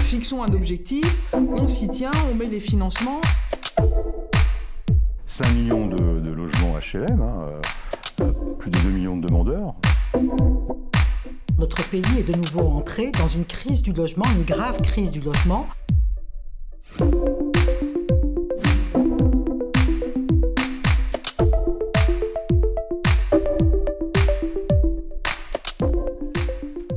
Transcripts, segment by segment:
fixons un objectif, on s'y tient, on met les financements. 5 millions de logements HLM, plus de 2 millions de demandeurs. Notre pays est de nouveau entré dans une crise du logement, une grave crise du logement.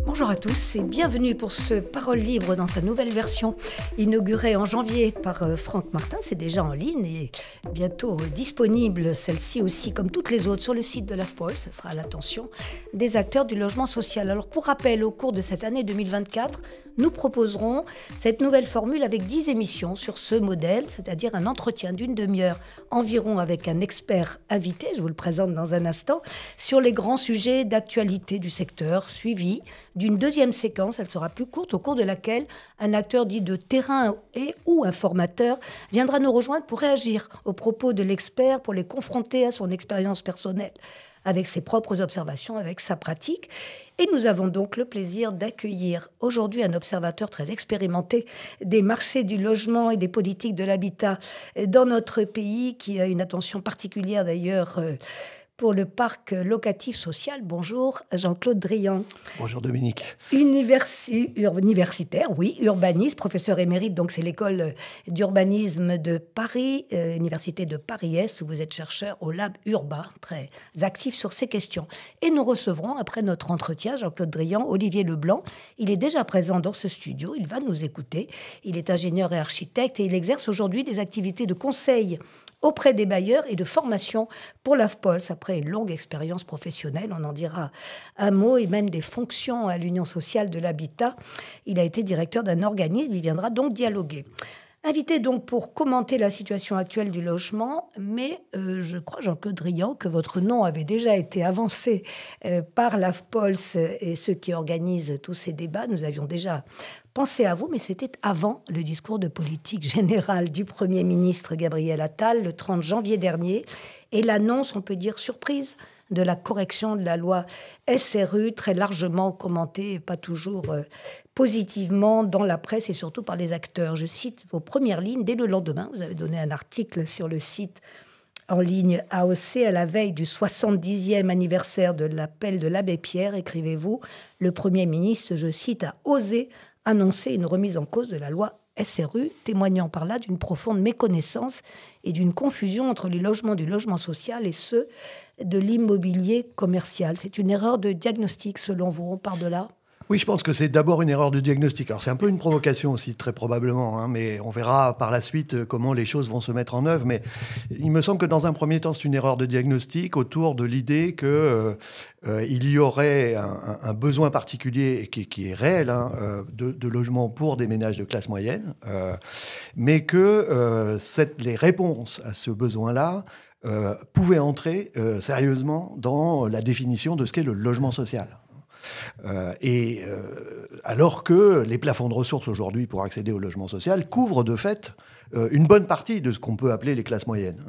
Bonjour à tous et bienvenue pour ce Parole Libre dans sa nouvelle version, inaugurée en janvier par Franck Martin. C'est déjà en ligne et bientôt disponible, celle-ci aussi, comme toutes les autres, sur le site de l'AFPOL. Ce sera à l'attention des acteurs du logement social. Alors pour rappel, au cours de cette année 2024, nous proposerons cette nouvelle formule avec 10 émissions sur ce modèle, c'est-à-dire un entretien d'une demi-heure environ avec un expert invité, je vous le présente dans un instant, sur les grands sujets d'actualité du secteur, suivi d'une deuxième séquence, elle sera plus courte, au cours de laquelle un acteur dit de terrain et ou un formateur viendra nous rejoindre pour réagir aux propos de l'expert, pour les confronter à son expérience personnelle, avec ses propres observations, avec sa pratique. Et nous avons donc le plaisir d'accueillir aujourd'hui un observateur très expérimenté des marchés du logement et des politiques de l'habitat dans notre pays, qui a une attention particulière d'ailleurs pour le parc locatif social. Bonjour Jean-Claude Drian. Bonjour Dominique. Universitaire, oui, urbaniste, professeur émérite, donc c'est l'école d'urbanisme de Paris, Université de Paris-Est, où vous êtes chercheur au Lab Urba, très actif sur ces questions. Et nous recevrons, après notre entretien, Jean-Claude Drian, Olivier Leblanc. Il est déjà présent dans ce studio, il va nous écouter. Il est ingénieur et architecte et il exerce aujourd'hui des activités de conseil auprès des bailleurs et de formation pour l'AFPOL. Après une longue expérience professionnelle, on en dira un mot, et même des fonctions à l'Union sociale de l'habitat. Il a été directeur d'un organisme, il viendra donc dialoguer. Invité donc pour commenter la situation actuelle du logement, mais je crois, Jean-Claude Drian, que votre nom avait déjà été avancé par l'AFPOL et ceux qui organisent tous ces débats. Nous avions déjà pensé à vous, mais c'était avant le discours de politique générale du Premier ministre Gabriel Attal, le 30 janvier dernier, et l'annonce, on peut dire surprise, de la correction de la loi SRU, très largement commentée, et pas toujours positivement dans la presse et surtout par les acteurs. Je cite vos premières lignes. Dès le lendemain, vous avez donné un article sur le site en ligne AOC à la veille du 70e anniversaire de l'appel de l'abbé Pierre. Écrivez-vous, le Premier ministre, je cite, a osé annoncer une remise en cause de la loi SRU, témoignant par là d'une profonde méconnaissance et d'une confusion entre les logements du logement social et ceux de l'immobilier commercial. C'est une erreur de diagnostic, selon vous. On part de là ? Oui, je pense que c'est d'abord une erreur de diagnostic. Alors, c'est un peu une provocation aussi, très probablement, mais on verra par la suite comment les choses vont se mettre en œuvre. Mais il me semble que dans un premier temps, c'est une erreur de diagnostic autour de l'idée que il y aurait un besoin particulier qui est réel de logements pour des ménages de classe moyenne, mais que les réponses à ce besoin-là pouvaient entrer sérieusement dans la définition de ce qu'est le logement social. Alors que les plafonds de ressources aujourd'hui pour accéder au logement social couvrent de fait une bonne partie de ce qu'on peut appeler les classes moyennes.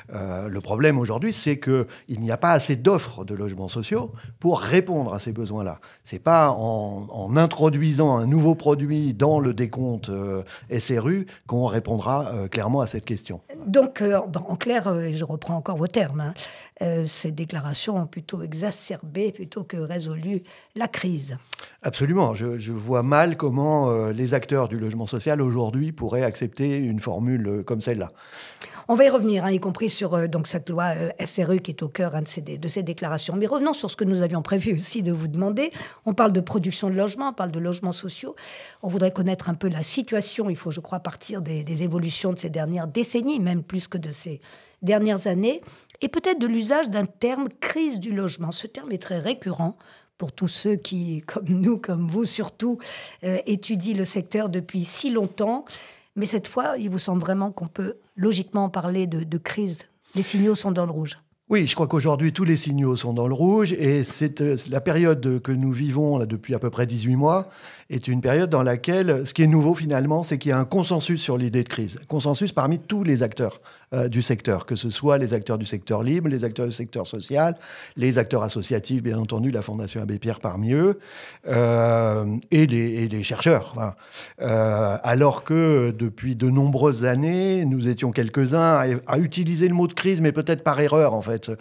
Le problème aujourd'hui, c'est qu'il n'y a pas assez d'offres de logements sociaux pour répondre à ces besoins-là. C'est pas en introduisant un nouveau produit dans le décompte SRU qu'on répondra clairement à cette question. Donc, en clair, je reprends encore vos termes, ces déclarations ont plutôt exacerbé plutôt que résolu la crise. Absolument. Je vois mal comment les acteurs du logement social aujourd'hui pourraient accepter une formule comme celle-là. On va y revenir, y compris sur donc cette loi SRU qui est au cœur de ces déclarations. Mais revenons sur ce que nous avions prévu aussi de vous demander. On parle de production de logements, on parle de logements sociaux. On voudrait connaître un peu la situation. Il faut, je crois, partir des évolutions de ces dernières décennies, même plus que de ces dernières années, et peut-être de l'usage d'un terme « crise du logement ». Ce terme est très récurrent pour tous ceux qui, comme nous, comme vous surtout, étudient le secteur depuis si longtemps. Mais cette fois, il vous semble vraiment qu'on peut logiquement parler de crise. Les signaux sont dans le rouge. Oui, je crois qu'aujourd'hui, tous les signaux sont dans le rouge et c'est la période que nous vivons là, depuis à peu près 18 mois est une période dans laquelle, ce qui est nouveau finalement, c'est qu'il y a un consensus sur l'idée de crise. Consensus parmi tous les acteurs du secteur, que ce soit les acteurs du secteur libre, les acteurs du secteur social, les acteurs associatifs, bien entendu, la Fondation Abbé Pierre parmi eux, et les chercheurs. Hein. Alors que depuis de nombreuses années, nous étions quelques-uns à utiliser le mot de crise, mais peut-être par erreur en fait,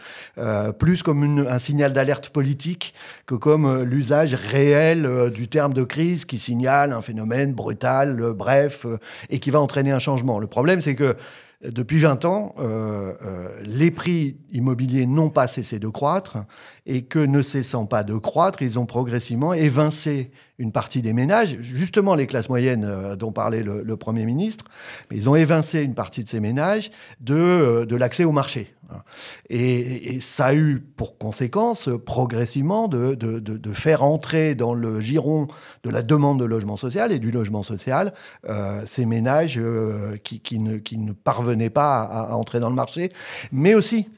plus comme un signal d'alerte politique que comme l'usage réel du terme de crise qui signale un phénomène brutal, bref, et qui va entraîner un changement. Le problème, c'est que depuis 20 ans, les prix immobiliers n'ont pas cessé de croître et que ne cessant pas de croître, ils ont progressivement évincé une partie des ménages, justement les classes moyennes dont parlait le Premier ministre, mais ils ont évincé une partie de ces ménages de l'accès au marché. Et ça a eu pour conséquence progressivement de faire entrer dans le giron de la demande de logement social et du logement social ces ménages qui ne parvenaient pas à entrer dans le marché, mais aussi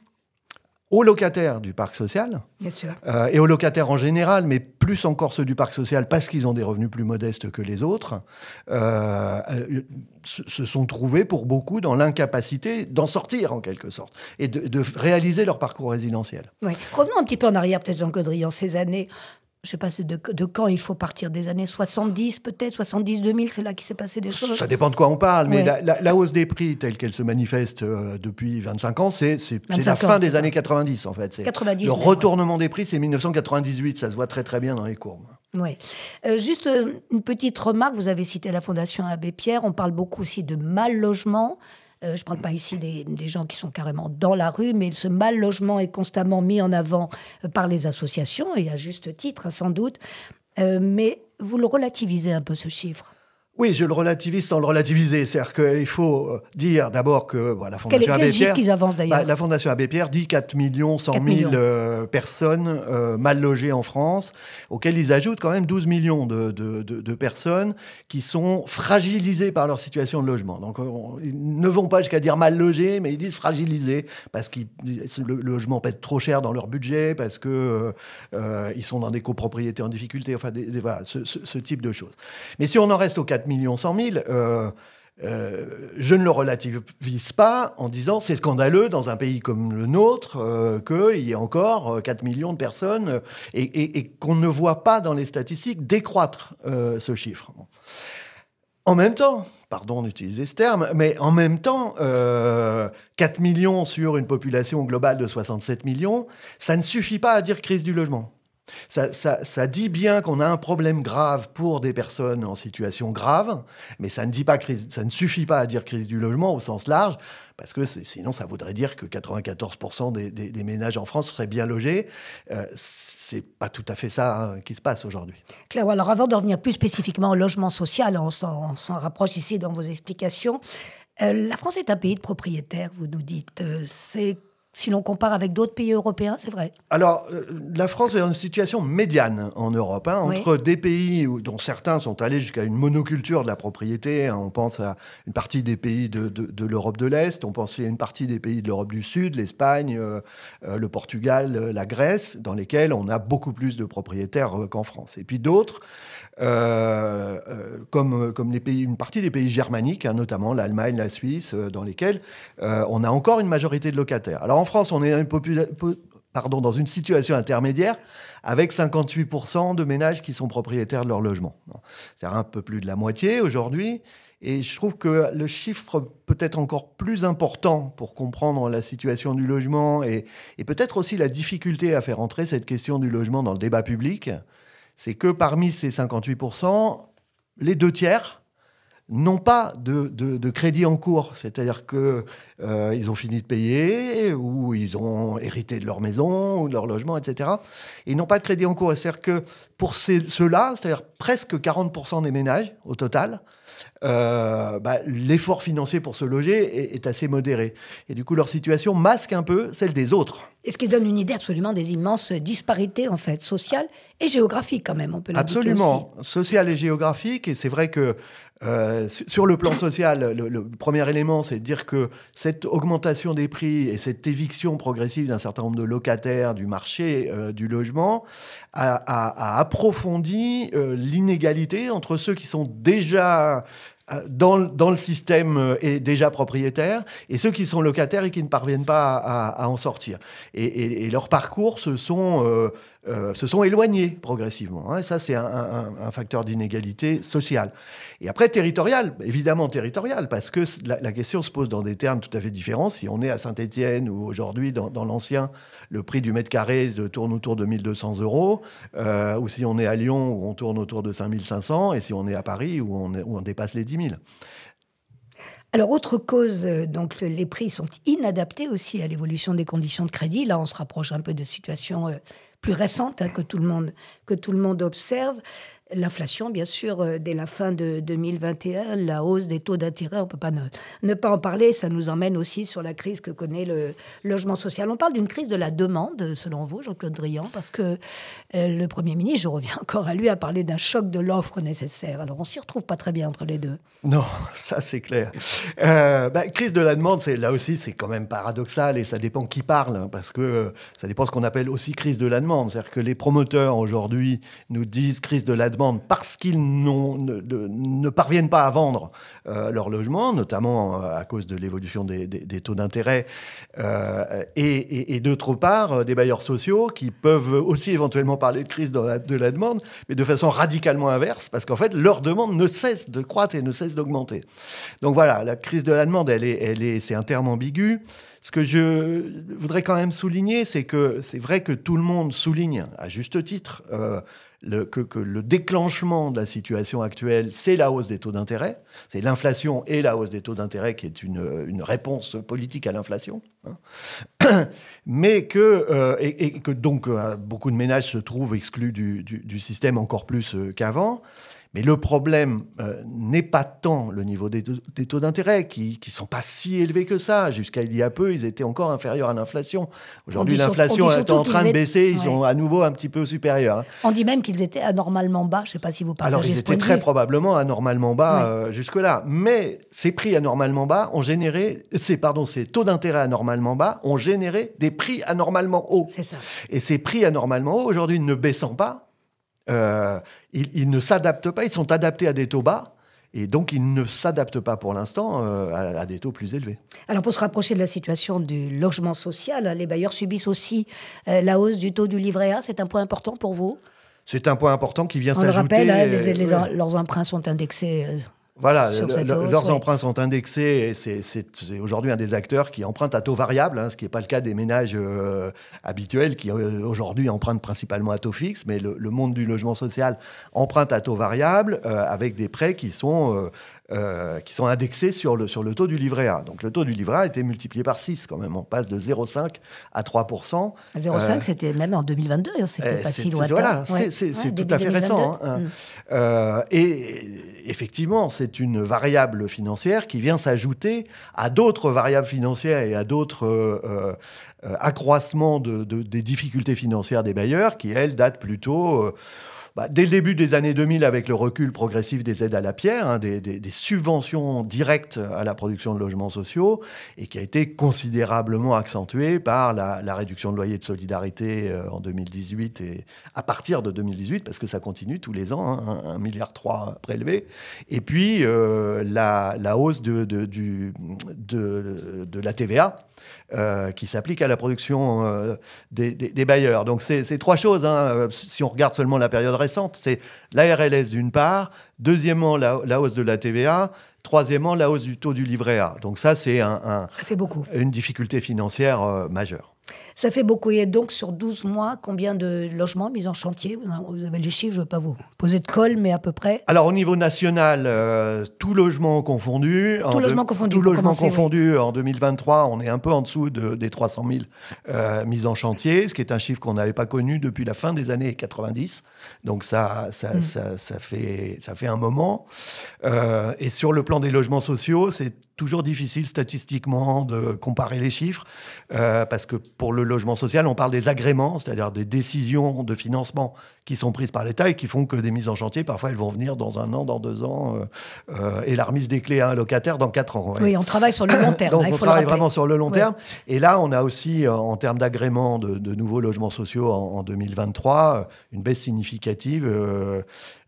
aux locataires du parc social, bien sûr, et aux locataires en général, mais plus encore ceux du parc social parce qu'ils ont des revenus plus modestes que les autres, se sont trouvés pour beaucoup dans l'incapacité d'en sortir en quelque sorte et de réaliser leur parcours résidentiel. Oui. Revenons un petit peu en arrière, peut-être Jean Caudry, en ces années. Je ne sais pas de quand il faut partir, des années 70 peut-être, 70-2000, c'est là qu'il s'est passé des choses. Ça dépend de quoi on parle, mais ouais. la hausse des prix telle qu'elle se manifeste depuis 25 ans, c'est la fin des années 90 en fait. 90, le retournement des prix, c'est 1998, ça se voit très très bien dans les courbes. Oui. Juste une petite remarque, vous avez cité la Fondation Abbé Pierre, on parle beaucoup aussi de mal logement. Je ne parle pas ici des gens qui sont carrément dans la rue, mais ce mal logement est constamment mis en avant par les associations, et à juste titre, sans doute. Mais vous le relativisez un peu, ce chiffre. Oui, je le relativise sans le relativiser. C'est-à-dire qu'il faut dire d'abord que la Fondation Abbé Pierre... qu'ils avancent d'ailleurs la Fondation Abbé Pierre dit 4 100 000 personnes mal logées en France, auxquelles ils ajoutent quand même 12 millions de personnes qui sont fragilisées par leur situation de logement. Donc, ils ne vont pas jusqu'à dire mal logées, mais ils disent fragilisées parce que le logement pèse trop cher dans leur budget, parce que ils sont dans des copropriétés en difficulté, enfin, voilà, ce type de choses. Mais si on en reste aux 4 100 000, je ne le relativise pas en disant c'est scandaleux dans un pays comme le nôtre qu'il y ait encore 4 millions de personnes et qu'on ne voit pas dans les statistiques décroître ce chiffre. En même temps, pardon d'utiliser ce terme, mais en même temps, 4 millions sur une population globale de 67 millions, ça ne suffit pas à dire crise du logement. Ça dit bien qu'on a un problème grave pour des personnes en situation grave, mais ça ne dit pas crise, ça ne suffit pas à dire crise du logement au sens large, parce que sinon ça voudrait dire que 94% des ménages en France seraient bien logés. C'est pas tout à fait ça qui se passe aujourd'hui. Claire, alors avant de revenir plus spécifiquement au logement social, on s'en rapproche ici dans vos explications. La France est un pays de propriétaires, vous nous dites. Si l'on compare avec d'autres pays européens, c'est vrai. Alors, la France est dans une situation médiane en Europe, entre des pays dont certains sont allés jusqu'à une monoculture de la propriété. On pense à une partie des pays de l'Europe de l'Est, on pense à une partie des pays de l'Europe du Sud, l'Espagne, le Portugal, la Grèce, dans lesquels on a beaucoup plus de propriétaires qu'en France. Et puis d'autres, comme une partie des pays germaniques, notamment l'Allemagne, la Suisse, dans lesquels on a encore une majorité de locataires. Alors en France, on est dans une situation intermédiaire avec 58% de ménages qui sont propriétaires de leur logement. C'est un peu plus de la moitié aujourd'hui. Et je trouve que le chiffre peut être encore plus important pour comprendre la situation du logement et peut-être aussi la difficulté à faire entrer cette question du logement dans le débat public. C'est que parmi ces 58%, les 2/3 n'ont pas de crédit en cours. C'est-à-dire qu'ils ont fini de payer, ou ils ont hérité de leur maison, ou de leur logement, etc. Et ils n'ont pas de crédit en cours. C'est-à-dire que pour ceux-là, c'est-à-dire presque 40% des ménages au total, l'effort financier pour se loger est assez modéré. Et du coup, leur situation masque un peu celle des autres. Et ce qui donne une idée absolument des immenses disparités, en fait, sociales et géographiques quand même, on peut le dire aussi. Absolument, sociales et géographiques. Et c'est vrai que Sur le plan social, le premier élément, c'est de dire que cette augmentation des prix et cette éviction progressive d'un certain nombre de locataires du marché du logement a approfondi l'inégalité entre ceux qui sont déjà dans le système et déjà propriétaires et ceux qui sont locataires et qui ne parviennent pas à en sortir. Et leurs parcours se sont éloignés progressivement. Hein. Et ça, c'est un facteur d'inégalité sociale. Et après, territorial, évidemment territorial, parce que la question se pose dans des termes tout à fait différents. Si on est à Saint-Étienne ou aujourd'hui, dans l'ancien, le prix du mètre carré tourne autour de 1 200 €, ou si on est à Lyon, où on tourne autour de 5 500, et si on est à Paris, où on dépasse les 10 000. Alors, autre cause, donc les prix sont inadaptés aussi à l'évolution des conditions de crédit. Là, on se rapproche un peu de situations plus récentes que tout le monde observe. L'inflation, bien sûr, dès la fin de 2021, la hausse des taux d'intérêt, on ne peut pas ne pas en parler. Ça nous emmène aussi sur la crise que connaît le logement social. On parle d'une crise de la demande, selon vous, Jean-Claude Drian, parce que le Premier ministre, je reviens encore à lui, a parlé d'un choc de l'offre nécessaire. Alors, on ne s'y retrouve pas très bien entre les deux. Non, ça c'est clair. Crise de la demande, là aussi, c'est quand même paradoxal et ça dépend qui parle, hein, parce que ça dépend ce qu'on appelle aussi crise de la demande. C'est-à-dire que les promoteurs, aujourd'hui, nous disent crise de la demande parce qu'ils ne parviennent pas à vendre leur logement, notamment à cause de l'évolution des taux d'intérêt, et d'autre part, des bailleurs sociaux qui peuvent aussi éventuellement parler de crise de la demande, mais de façon radicalement inverse, parce qu'en fait, leur demande ne cesse de croître et ne cesse d'augmenter. Donc voilà, la crise de la demande, c'est un terme ambigu. Ce que je voudrais quand même souligner, c'est que c'est vrai que tout le monde souligne, à juste titre, que le déclenchement de la situation actuelle, c'est la hausse des taux d'intérêt. C'est l'inflation et la hausse des taux d'intérêt qui est une réponse politique à l'inflation. Hein. Mais que donc beaucoup de ménages se trouvent exclus du système encore plus qu'avant. Mais le problème n'est pas tant le niveau des taux d'intérêt, qui ne sont pas si élevés que ça. Jusqu'à il y a peu, ils étaient encore inférieurs à l'inflation. Aujourd'hui, l'inflation est en train de baisser. Ils sont à nouveau un petit peu supérieurs. Hein. On dit même qu'ils étaient anormalement bas. Je ne sais pas si vous partagez ce point de vue. Alors, ils étaient très probablement anormalement bas jusque-là. Mais ces prix anormalement bas ont généré... Ces taux d'intérêt anormalement bas ont généré des prix anormalement hauts. C'est ça. Et ces prix anormalement hauts, aujourd'hui, ne baissant pas, ils ne s'adaptent pas, ils sont adaptés à des taux bas, et donc ils ne s'adaptent pas pour l'instant à des taux plus élevés. Alors pour se rapprocher de la situation du logement social, les bailleurs subissent aussi la hausse du taux du livret A. C'est un point important pour vous ? C'est un point important qui vient s'ajouter. On le rappelle, leurs emprunts sont indexés. Voilà, leurs emprunts sont indexés et c'est aujourd'hui un des acteurs qui emprunte à taux variable, hein, ce qui n'est pas le cas des ménages habituels qui aujourd'hui empruntent principalement à taux fixe, mais le monde du logement social emprunte à taux variable avec des prêts qui sont indexés sur le taux du livret A. Donc le taux du livret A a été multiplié par 6 quand même. On passe de 0,5 à 3%. 0,5 c'était même en 2022, c'était pas si lointain. Voilà, c'est tout à fait récent. Hein. Et effectivement, c'est une variable financière qui vient s'ajouter à d'autres variables financières et à d'autres accroissements des difficultés financières des bailleurs qui, elles, datent plutôt... dès le début des années 2000, avec le recul progressif des aides à la pierre, hein, des subventions directes à la production de logements sociaux, et qui a été considérablement accentuée par la réduction de loyer de solidarité en 2018 et à partir de 2018, parce que ça continue tous les ans, hein, 1,3 milliard prélevé. Et puis la hausse de la TVA. Qui s'applique à la production des bailleurs. Donc, c'est trois choses. Hein, si on regarde seulement la période récente, c'est la RLS d'une part, deuxièmement, la hausse de la TVA, troisièmement, la hausse du taux du livret A. Donc ça, c'est ça fait beaucoup. Une difficulté financière majeure. Ça fait beaucoup. Et donc, sur 12 mois, combien de logements mis en chantier ? Vous avez les chiffres, je ne veux pas vous poser de colle, mais à peu près. Alors, au niveau national, tout logement confondu. Tout logement confondu. En 2023, on est un peu en dessous des 300 000 mises en chantier, ce qui est un chiffre qu'on n'avait pas connu depuis la fin des années 90. Donc, ça fait un moment. Et sur le plan des logements sociaux, c'est toujours difficile statistiquement de comparer les chiffres parce que pour le logement social, on parle des agréments, c'est-à-dire des décisions de financement qui sont prises par l'État et qui font que des mises en chantier, parfois, elles vont venir dans 1 an, dans 2 ans, et la remise des clés à un locataire dans 4 ans. Ouais. Oui, on travaille sur le long terme. Donc, il on faut travaille le rappeler. vraiment sur le long terme. Et là, on a aussi, en termes d'agrément de nouveaux logements sociaux en 2023, une baisse significative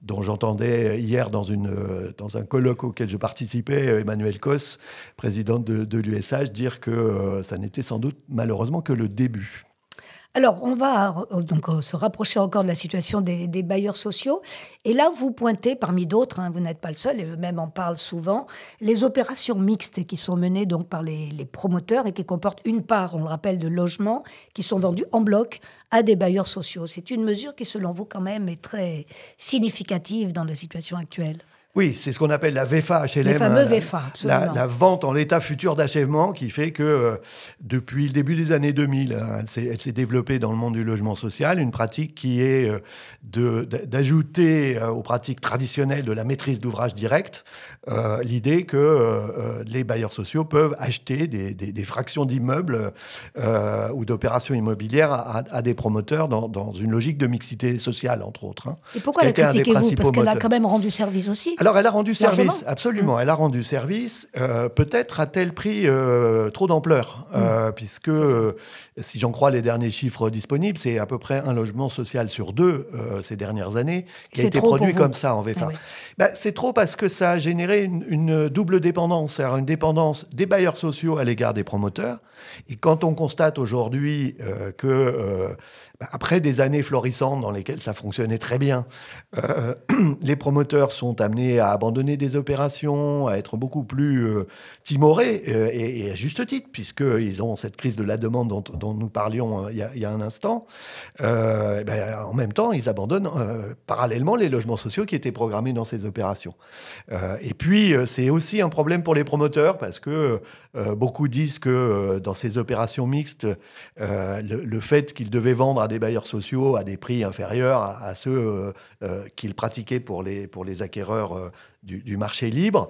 dont j'entendais hier dans un colloque auquel je participais, Emmanuel Cos, présidente de l'USH, dire que ça n'était sans doute malheureusement que le début. Alors, on va donc se rapprocher encore de la situation des bailleurs sociaux. Et là, vous pointez, parmi d'autres, vous n'êtes pas le seul, et eux-mêmes en parlent souvent, les opérations mixtes qui sont menées donc par les promoteurs et qui comportent une part, on le rappelle, de logements qui sont vendus en bloc à des bailleurs sociaux. C'est une mesure qui, selon vous, quand même, est très significative dans la situation actuelle. Oui, c'est ce qu'on appelle la VFA HLM. Les fameux VFA, absolument. La vente en l'état futur d'achèvement qui fait que depuis le début des années 2000, elle s'est développée dans le monde du logement social, une pratique qui est d'ajouter aux pratiques traditionnelles de la maîtrise d'ouvrage directe l'idée que les bailleurs sociaux peuvent acheter des fractions d'immeubles ou d'opérations immobilières à des promoteurs dans une logique de mixité sociale, entre autres. Et pourquoi la critiquez-vous ? Parce qu'elle a quand même rendu service aussi. Alors, elle a rendu Largement. service, absolument. Elle a rendu service, peut-être a-t-elle pris trop d'ampleur, puisque, si j'en crois les derniers chiffres disponibles, c'est à peu près un logement social sur 2 ces dernières années qui a été produit comme ça en VFA. Ah oui. C'est trop parce que ça a généré une double dépendance, c'est-à-dire une dépendance des bailleurs sociaux à l'égard des promoteurs. Et quand on constate aujourd'hui après des années florissantes dans lesquelles ça fonctionnait très bien, les promoteurs sont amenés à abandonner des opérations, à être beaucoup plus timorés, et à juste titre, puisqu'ils ont cette crise de la demande dont nous parlions il y a un instant. En même temps, ils abandonnent parallèlement les logements sociaux qui étaient programmés dans ces opérations. Et puis, c'est aussi un problème pour les promoteurs, parce que beaucoup disent que dans ces opérations mixtes, le fait qu'ils devaient vendre à des bailleurs sociaux à des prix inférieurs à ceux qu'ils pratiquaient pour les acquéreurs du marché libre,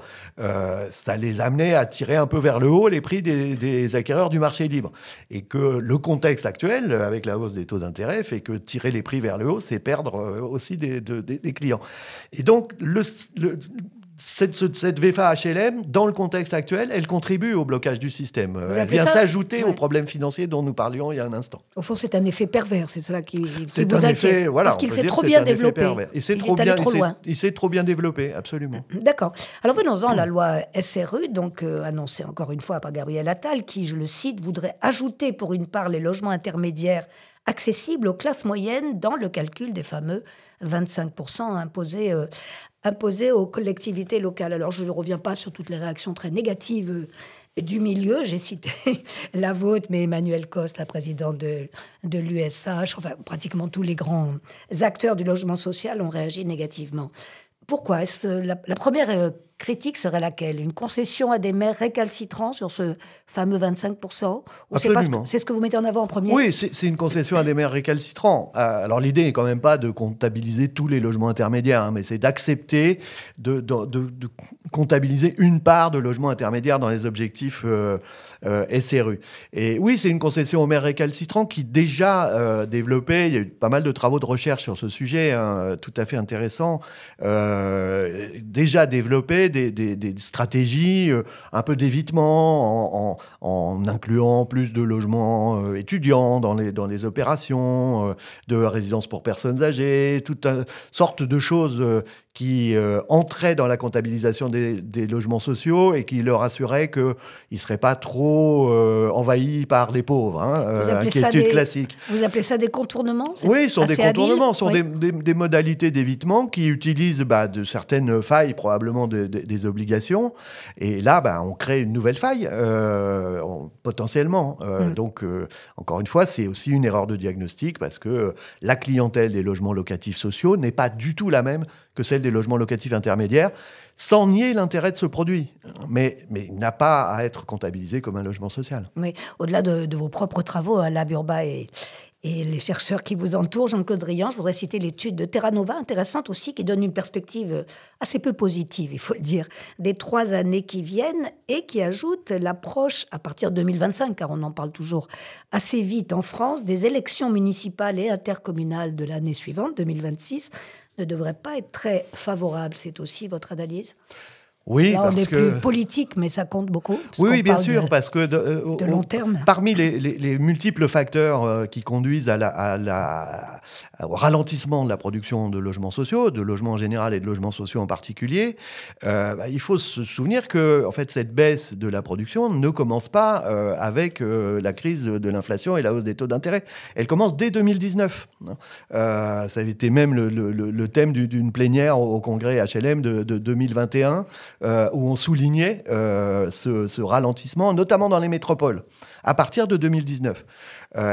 ça les amenait à tirer un peu vers le haut les prix des acquéreurs du marché libre. Et que le contexte actuel, avec la hausse des taux d'intérêt, fait que tirer les prix vers le haut, c'est perdre aussi des clients. Et donc, cette VFA HLM, dans le contexte actuel, elle contribue au blocage du système. Elle vient s'ajouter aux problèmes financiers dont nous parlions il y a un instant. Au fond, c'est un effet pervers, c'est cela qui c'est vous un inquiète. effet, voilà, parce qu'il s'est trop bien développé. Il s'est trop bien développé, absolument. D'accord. Alors venons-en à la loi SRU, donc annoncée encore une fois par Gabriel Attal, qui, je le cite, voudrait ajouter pour une part les logements intermédiaires accessibles aux classes moyennes dans le calcul des fameux 25% imposés aux collectivités locales. Alors, je ne reviens pas sur toutes les réactions très négatives du milieu. J'ai cité la vôtre, mais Emmanuel Cos, la présidente de l'USH, enfin, pratiquement tous les grands acteurs du logement social ont réagi négativement. Pourquoi ? La première critique serait laquelle ? Une concession à des maires récalcitrants sur ce fameux 25% ? Absolument. C'est ce que vous mettez en avant en premier ? Oui, c'est une concession à des maires récalcitrants. Alors l'idée n'est quand même pas de comptabiliser tous les logements intermédiaires, mais c'est d'accepter de comptabiliser une part de logements intermédiaires dans les objectifs SRU. Et oui, c'est une concession aux maires récalcitrants qui déjà développait, il y a eu pas mal de travaux de recherche sur ce sujet, tout à fait intéressants, déjà développé des stratégies un peu d'évitement en incluant plus de logements étudiants dans les opérations de résidence pour personnes âgées, toute sorte de choses qui entraient dans la comptabilisation des logements sociaux et qui leur assuraient qu'ils ne seraient pas trop envahis par les pauvres. Inquiétude classique. Vous appelez ça des contournements ? Oui, ce sont des contournements, ce sont oui. des modalités d'évitement qui utilisent de certaines failles, probablement des obligations. Et là, on crée une nouvelle faille, potentiellement. Donc, encore une fois, c'est aussi une erreur de diagnostic parce que la clientèle des logements locatifs sociaux n'est pas du tout la même que celle des logements locatifs intermédiaires, sans nier l'intérêt de ce produit. Mais il n'a pas à être comptabilisé comme un logement social. Oui, au-delà de vos propres travaux, Lab Urba et les chercheurs qui vous entourent, Jean-Claude Drian, je voudrais citer l'étude de Terra Nova, intéressante aussi, qui donne une perspective assez peu positive, il faut le dire, des 3 années qui viennent et qui ajoute l'approche, à partir de 2025, car on en parle toujours assez vite en France, des élections municipales et intercommunales de l'année suivante, 2026, ne devrait pas être très favorable. C'est aussi votre analyse ? Oui, là, on parce est que... plus politique, mais ça compte beaucoup. Oui, bien sûr, parce que de long terme. Parmi les multiples facteurs qui conduisent au ralentissement de la production de logements sociaux, de logements en général et de logements sociaux en particulier, il faut se souvenir que en fait, cette baisse de la production ne commence pas avec la crise de l'inflation et la hausse des taux d'intérêt. Elle commence dès 2019. Ça avait été même le thème d'une plénière au congrès HLM de 2021, où on soulignait ce ralentissement, notamment dans les métropoles, à partir de 2019.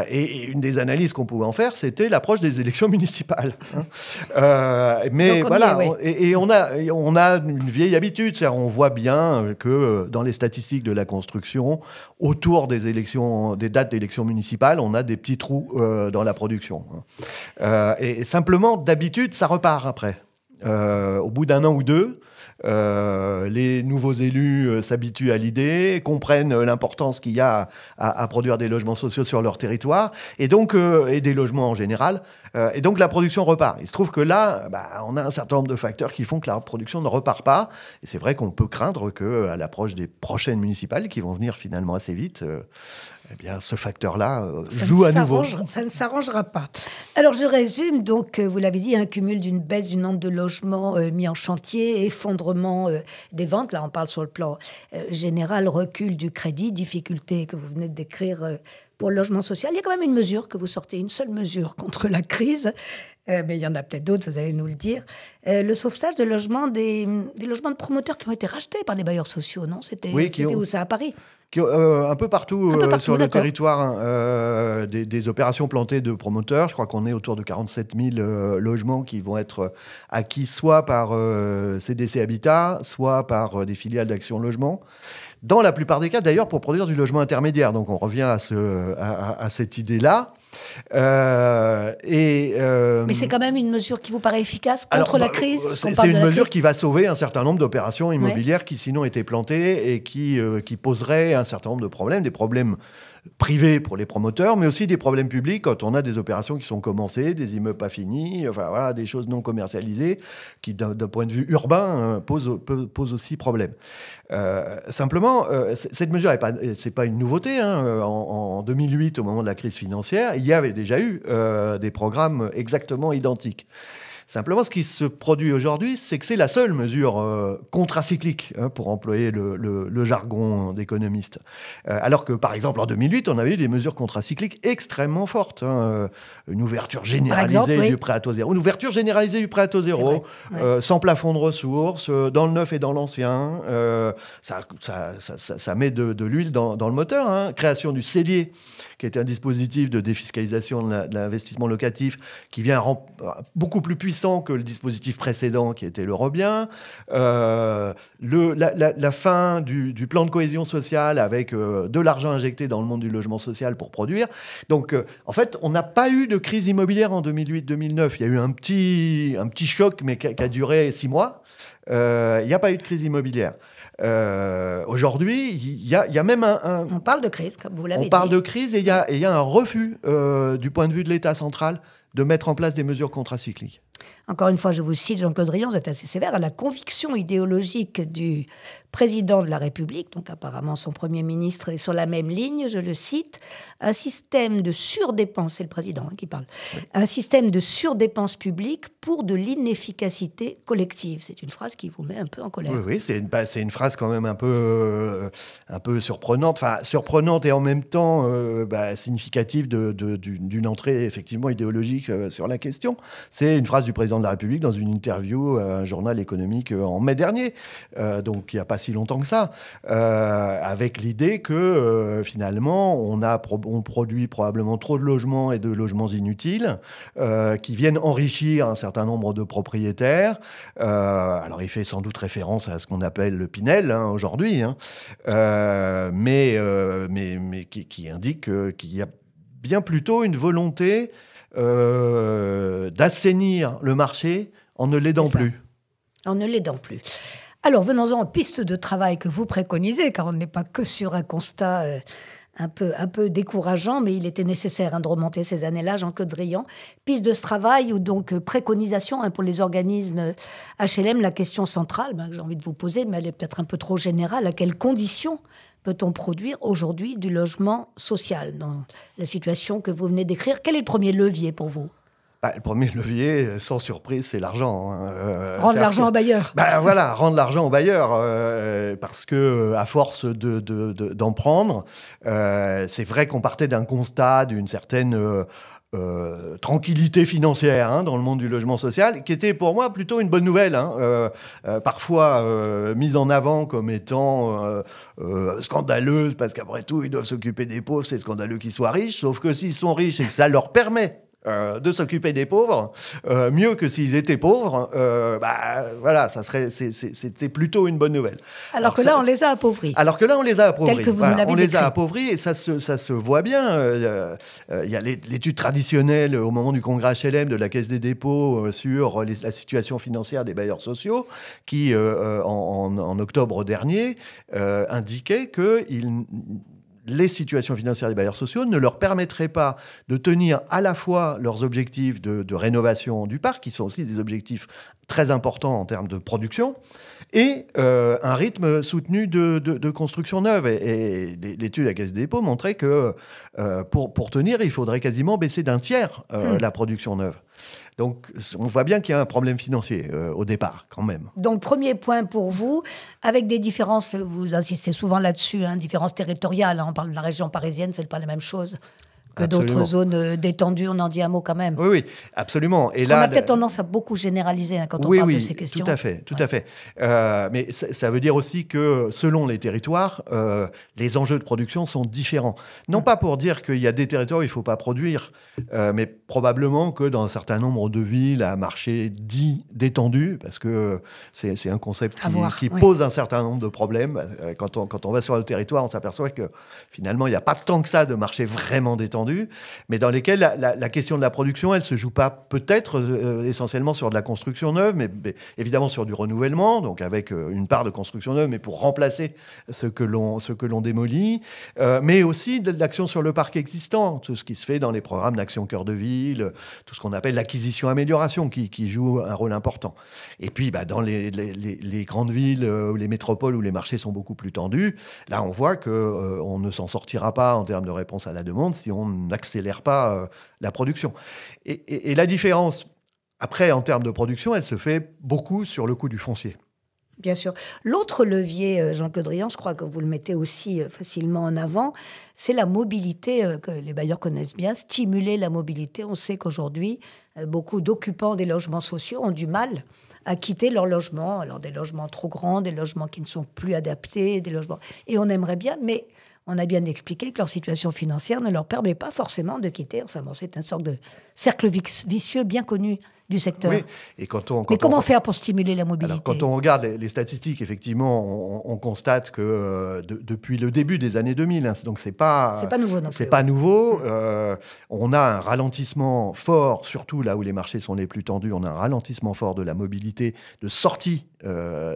Et une des analyses qu'on pouvait en faire, c'était l'approche des élections municipales. Mais donc voilà, on on a une vieille habitude. C'est-à-dire, on voit bien que dans les statistiques de la construction, autour des dates d'élections municipales, on a des petits trous dans la production. Et simplement, d'habitude, ça repart après. Au bout d'1 an ou 2, les nouveaux élus s'habituent à l'idée, comprennent l'importance qu'il y a à produire des logements sociaux sur leur territoire, et donc et des logements en général. Et donc la production repart. Il se trouve que là, on a un certain nombre de facteurs qui font que la production ne repart pas. Et c'est vrai qu'on peut craindre qu'à l'approche des prochaines municipales, qui vont venir finalement assez vite, eh bien, ce facteur-là joue à nouveau. Ça ne s'arrangera pas. Alors, je résume. Donc, vous l'avez dit, un cumul d'une baisse du nombre de logements mis en chantier, effondrement des ventes. Là, on parle sur le plan général, recul du crédit, difficulté que vous venez de décrire pour le logement social. Il y a quand même une mesure que vous sortez, une seule mesure contre la crise. Mais il y en a peut-être d'autres, vous allez nous le dire. Le sauvetage de logements, des logements de promoteurs qui ont été rachetés par des bailleurs sociaux, non ? C'était où ça, à Paris ? Un peu partout sur le territoire, des opérations plantées de promoteurs. Je crois qu'on est autour de 47 000 logements qui vont être acquis soit par CDC Habitat, soit par des filiales d'Action Logement. Dans la plupart des cas, d'ailleurs, pour produire du logement intermédiaire. Donc, on revient à cette idée-là. Mais c'est quand même une mesure qui vous paraît efficace contre la crise. C'est une mesure qui va sauver un certain nombre d'opérations immobilières qui sinon étaient plantées et qui poseraient un certain nombre de problèmes, des problèmes privés pour les promoteurs, mais aussi des problèmes publics quand on a des opérations qui sont commencées, des immeubles pas finis, enfin voilà, des choses non commercialisées qui, d'un point de vue urbain, posent aussi problème. Simplement, cette mesure c'est pas une nouveauté. En 2008, au moment de la crise financière, il y avait déjà eu des programmes exactement identiques. Simplement, ce qui se produit aujourd'hui, c'est que c'est la seule mesure contracyclique, pour employer le jargon d'économiste. Alors que, par exemple, en 2008, on avait eu des mesures contracycliques extrêmement fortes. Une ouverture généralisée du prêt à taux zéro. Une ouverture généralisée du prêt à taux zéro, sans plafond de ressources, dans le neuf et dans l'ancien. Ça met de l'huile dans le moteur. Création du cellier, qui est un dispositif de défiscalisation de l'investissement locatif, qui vient beaucoup plus puissant que le dispositif précédent qui était l'Eurobien, la fin du plan de cohésion sociale avec de l'argent injecté dans le monde du logement social pour produire. Donc, en fait, on n'a pas eu de crise immobilière en 2008-2009. Il y a eu un petit choc, mais qui a duré 6 mois. Il n'y a pas eu de crise immobilière. Aujourd'hui, il y a même on parle de crise, comme vous l'avez dit. On parle de crise et il y a un refus du point de vue de l'État central de mettre en place des mesures contracycliques. Encore une fois, je vous cite Jean-Claude Drian, vous êtes assez sévère, à la conviction idéologique du président de la République, donc apparemment son Premier ministre est sur la même ligne, je le cite, un système de surdépense, c'est le président qui parle, un système de surdépense publique pour de l'inefficacité collective. C'est une phrase qui vous met un peu en colère. Oui, c'est une phrase quand même un peu surprenante, surprenante et en même temps significative d'une entrée effectivement idéologique sur la question. C'est une phrase du président de la République dans une interview à un journal économique en mai dernier, donc il n'y a pas si longtemps que ça, avec l'idée que finalement, on produit probablement trop de logements et de logements inutiles qui viennent enrichir un certain nombre de propriétaires. Alors, il fait sans doute référence à ce qu'on appelle le Pinel aujourd'hui, mais qui indique qu'il y a bien plutôt une volonté d'assainir le marché en ne l'aidant plus. En ne l'aidant plus. Alors, venons-en aux pistes de travail que vous préconisez, car on n'est pas que sur un constat un peu décourageant, mais il était nécessaire de remonter ces années-là, Jean-Claude Drian. Pistes de ce travail ou donc préconisation pour les organismes HLM, la question centrale que j'ai envie de vous poser, mais elle est peut-être un peu trop générale, à quelles conditions peut-on produire aujourd'hui du logement social dans la situation que vous venez d'écrire? Quel est le premier levier pour vous? Le premier levier, sans surprise, c'est l'argent. Rendre l'argent au bailleur. Voilà, rendre l'argent au bailleur. Parce que, à force d'en prendre, c'est vrai qu'on partait d'un constat d'une certaine tranquillité financière dans le monde du logement social, qui était pour moi plutôt une bonne nouvelle. Parfois mise en avant comme étant scandaleuse, parce qu'après tout, ils doivent s'occuper des pauvres, c'est scandaleux qu'ils soient riches, sauf que s'ils sont riches et que ça leur permet de s'occuper des pauvres, mieux que s'ils étaient pauvres, voilà, c'était plutôt une bonne nouvelle. Alors que là, on les a appauvris. Alors que là, on les a appauvris. Tel que vous nous l'avez on les décrit. a appauvris et ça se voit bien. Il y a l'étude traditionnelle au moment du congrès HLM de la Caisse des dépôts sur la situation financière des bailleurs sociaux qui, en octobre dernier, indiquait que les situations financières des bailleurs sociaux ne leur permettraient pas de tenir à la fois leurs objectifs de rénovation du parc, qui sont aussi des objectifs très importants en termes de production, et un rythme soutenu de construction neuve. Et l'étude de la Caisse des dépôts montrait que pour tenir, il faudrait quasiment baisser d'un tiers la production neuve. Donc, on voit bien qu'il y a un problème financier au départ, quand même. Donc, premier point pour vous, avec des différences, vous insistez souvent là-dessus, différences territoriales. On parle de la région parisienne, c'est pas la même chose que Absolument. d'autres zones détendues. On en dit un mot quand même. Oui, absolument. Parce qu'on a peut-être tendance à beaucoup généraliser quand on parle de ces questions. Tout à fait. Mais ça veut dire aussi que selon les territoires, les enjeux de production sont différents. Non pas pour dire qu'il y a des territoires où il ne faut pas produire, mais probablement que dans un certain nombre de villes à marché dit détendu, parce que c'est un concept qui pose un certain nombre de problèmes. Quand on va sur le territoire, on s'aperçoit que finalement, il n'y a pas tant que ça de marché vraiment détendu, mais dans lesquels la question de la production, elle ne se joue pas peut-être essentiellement sur de la construction neuve, mais évidemment sur du renouvellement, donc avec une part de construction neuve, mais pour remplacer ce que l'on démolit, mais aussi de l'action sur le parc existant, tout ce qui se fait dans les programmes d'action cœur de ville, tout ce qu'on appelle l'acquisition-amélioration, qui joue un rôle important. Et puis, dans les grandes villes ou les métropoles où les marchés sont beaucoup plus tendus, là, on voit qu'on ne s'en sortira pas en termes de réponse à la demande si on n'accélère pas la production. Et la différence, après, en termes de production, elle se fait beaucoup sur le coût du foncier. Bien sûr. L'autre levier, Jean-Claude Drian, je crois que vous le mettez aussi facilement en avant, c'est la mobilité que les bailleurs connaissent bien, stimuler la mobilité. On sait qu'aujourd'hui, beaucoup d'occupants des logements sociaux ont du mal à quitter leur logement. Alors des logements trop grands, des logements qui ne sont plus adaptés, des logements... Et on aimerait bien, mais on a bien expliqué que leur situation financière ne leur permet pas forcément de quitter. Enfin bon, c'est une sorte de cercle vicieux bien connu du secteur. Oui. Et mais comment faire pour stimuler la mobilité? Alors, quand on regarde les statistiques, effectivement, on constate que depuis le début des années 2000, donc c'est pas nouveau non plus. C'est pas nouveau. On a un ralentissement fort, surtout là où les marchés sont les plus tendus. On a un ralentissement fort de la mobilité, de sortie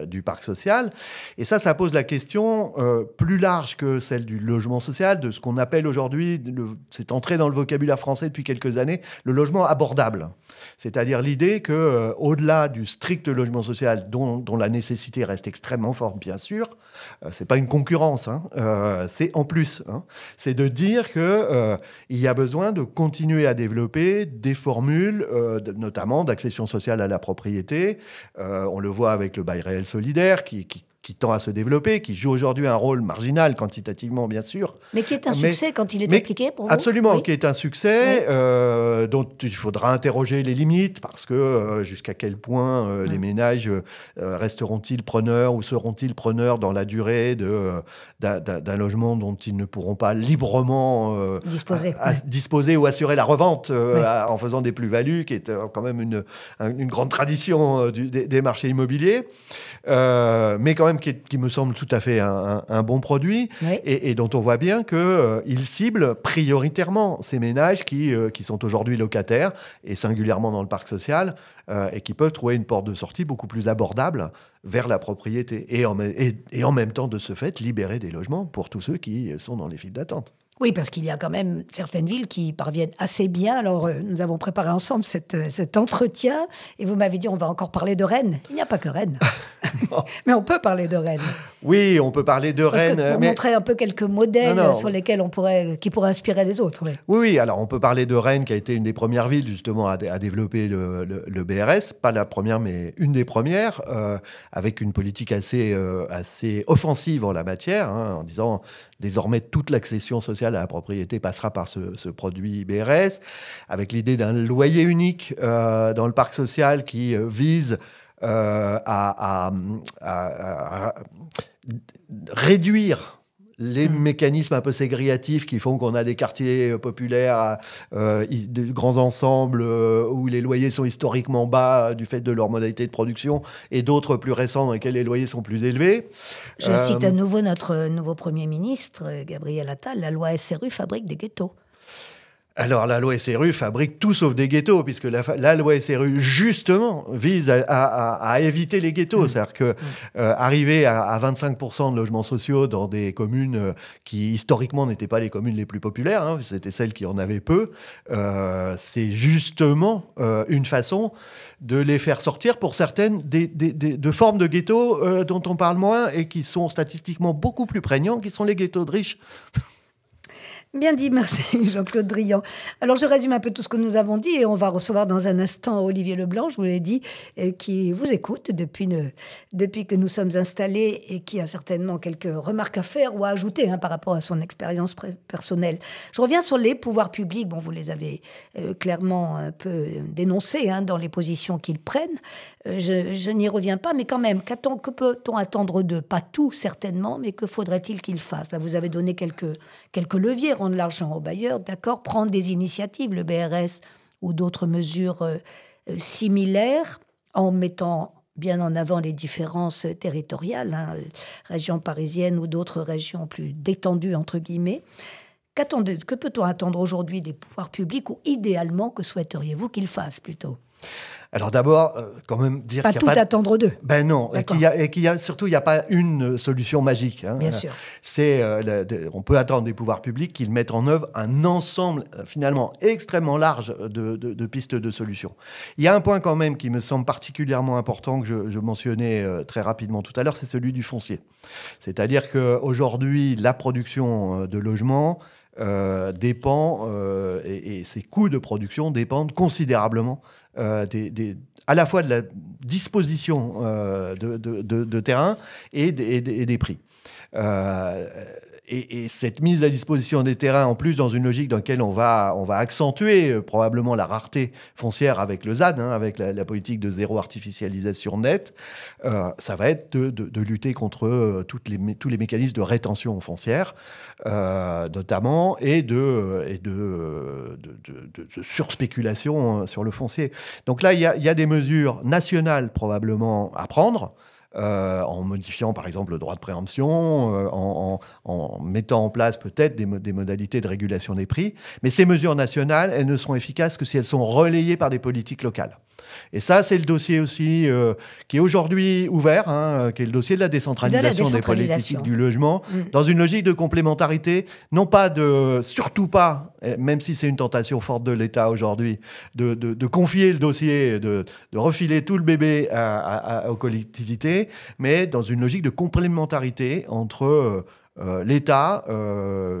du parc social. Et ça pose la question plus large que celle du logement social, de ce qu'on appelle aujourd'hui, c'est entré dans le vocabulaire français depuis quelques années, le logement abordable. C'est-à-dire l'idée que, au-delà du strict logement social, dont la nécessité reste extrêmement forte, bien sûr, c'est pas une concurrence, c'est en plus. C'est de dire que il y a besoin de continuer à développer des formules, notamment d'accession sociale à la propriété. On le voit avec le bail réel solidaire, qui qui tend à se développer, qui joue aujourd'hui un rôle marginal, quantitativement bien sûr. Mais qui est un succès quand il est appliqué pour vous? Absolument, oui. Qui est un succès dont il faudra interroger les limites, parce que jusqu'à quel point les ménages resteront-ils preneurs ou seront-ils preneurs dans la durée d'un logement dont ils ne pourront pas librement disposer ou assurer la revente en faisant des plus-values, qui est quand même une grande tradition des marchés immobiliers, mais quand même qui me semble tout à fait un bon produit, et dont on voit bien qu'il cible prioritairement ces ménages qui sont aujourd'hui locataires, et singulièrement dans le parc social, et qui peuvent trouver une porte de sortie beaucoup plus abordable vers la propriété, et en même temps, de ce fait, libérer des logements pour tous ceux qui sont dans les files d'attente. Oui, parce qu'il y a quand même certaines villes qui parviennent assez bien. Alors, nous avons préparé ensemble cet entretien, et vous m'avez dit on va encore parler de Rennes. Il n'y a pas que Rennes. Mais on peut parler de Rennes. Oui, on peut parler de Rennes. Pour montrer un peu quelques modèles sur lesquels qui pourraient inspirer les autres. Oui, alors on peut parler de Rennes, qui a été une des premières villes justement à développer le BRS. Pas la première, mais une des premières, avec une politique assez offensive en la matière, en disant désormais toute l'accession sociale à la propriété passera par ce produit BRS, avec l'idée d'un loyer unique dans le parc social qui vise à réduire les mécanismes un peu ségrégatifs qui font qu'on a des quartiers populaires, de grands ensembles où les loyers sont historiquement bas du fait de leur modalité de production, et d'autres plus récents dans lesquels les loyers sont plus élevés. Je cite à nouveau notre nouveau Premier ministre, Gabriel Attal, la loi SRU fabrique des ghettos. Alors, la loi SRU fabrique tout sauf des ghettos, puisque la loi SRU, justement, vise à éviter les ghettos. C'est-à-dire que arriver à 25% de logements sociaux dans des communes qui, historiquement, n'étaient pas les communes les plus populaires, c'était celles qui en avaient peu, c'est justement une façon de les faire sortir pour certaines de formes de ghettos dont on parle moins et qui sont statistiquement beaucoup plus prégnants, qui sont les ghettos de riches. Bien dit, merci Jean-Claude Drian. Alors je résume un peu tout ce que nous avons dit, et on va recevoir dans un instant Olivier Leblanc, je vous l'ai dit, qui vous écoute depuis que nous sommes installés, et qui a certainement quelques remarques à faire ou à ajouter par rapport à son expérience personnelle. Je reviens sur les pouvoirs publics. Bon, vous les avez clairement un peu dénoncés dans les positions qu'ils prennent. Je n'y reviens pas, mais quand même, que peut-on attendre d'eux? Pas tout, certainement, mais que faudrait-il qu'ils fassent? Là, vous avez donné quelques leviers: rendre l'argent aux bailleurs, d'accord, prendre des initiatives, le BRS ou d'autres mesures similaires, en mettant bien en avant les différences territoriales, région parisienne ou d'autres régions plus détendues, entre guillemets. Que peut-on attendre aujourd'hui des pouvoirs publics, ou idéalement, que souhaiteriez-vous qu'ils fassent plutôt? Alors d'abord, quand même dire pas qu'il tout n'y a pas... attendre d'eux. Ben non, surtout, il n'y a pas une solution magique. Bien sûr. On peut attendre des pouvoirs publics qu'ils mettent en œuvre un ensemble, finalement, extrêmement large de pistes de solutions. Il y a un point quand même qui me semble particulièrement important, que je mentionnais très rapidement tout à l'heure, c'est celui du foncier. C'est-à-dire qu'aujourd'hui, la production de logements dépend, et ses coûts de production dépendent considérablement à la fois de la disposition de terrain et des prix. Et cette mise à disposition des terrains, en plus dans une logique dans laquelle on va accentuer probablement la rareté foncière avec le ZAN, avec la politique de zéro artificialisation nette, ça va être de lutter contre tous les mécanismes de rétention foncière, notamment, et de surspéculation sur le foncier. Donc là, il y a des mesures nationales probablement à prendre, en modifiant par exemple le droit de préemption, en mettant en place peut-être des modalités de régulation des prix. Mais ces mesures nationales, elles ne seront efficaces que si elles sont relayées par des politiques locales. Et ça, c'est le dossier aussi qui est aujourd'hui ouvert, qui est le dossier de la décentralisation des politiques du logement, dans une logique de complémentarité, surtout pas, même si c'est une tentation forte de l'État aujourd'hui, de confier le dossier, de refiler tout le bébé aux collectivités, mais dans une logique de complémentarité entre l'État,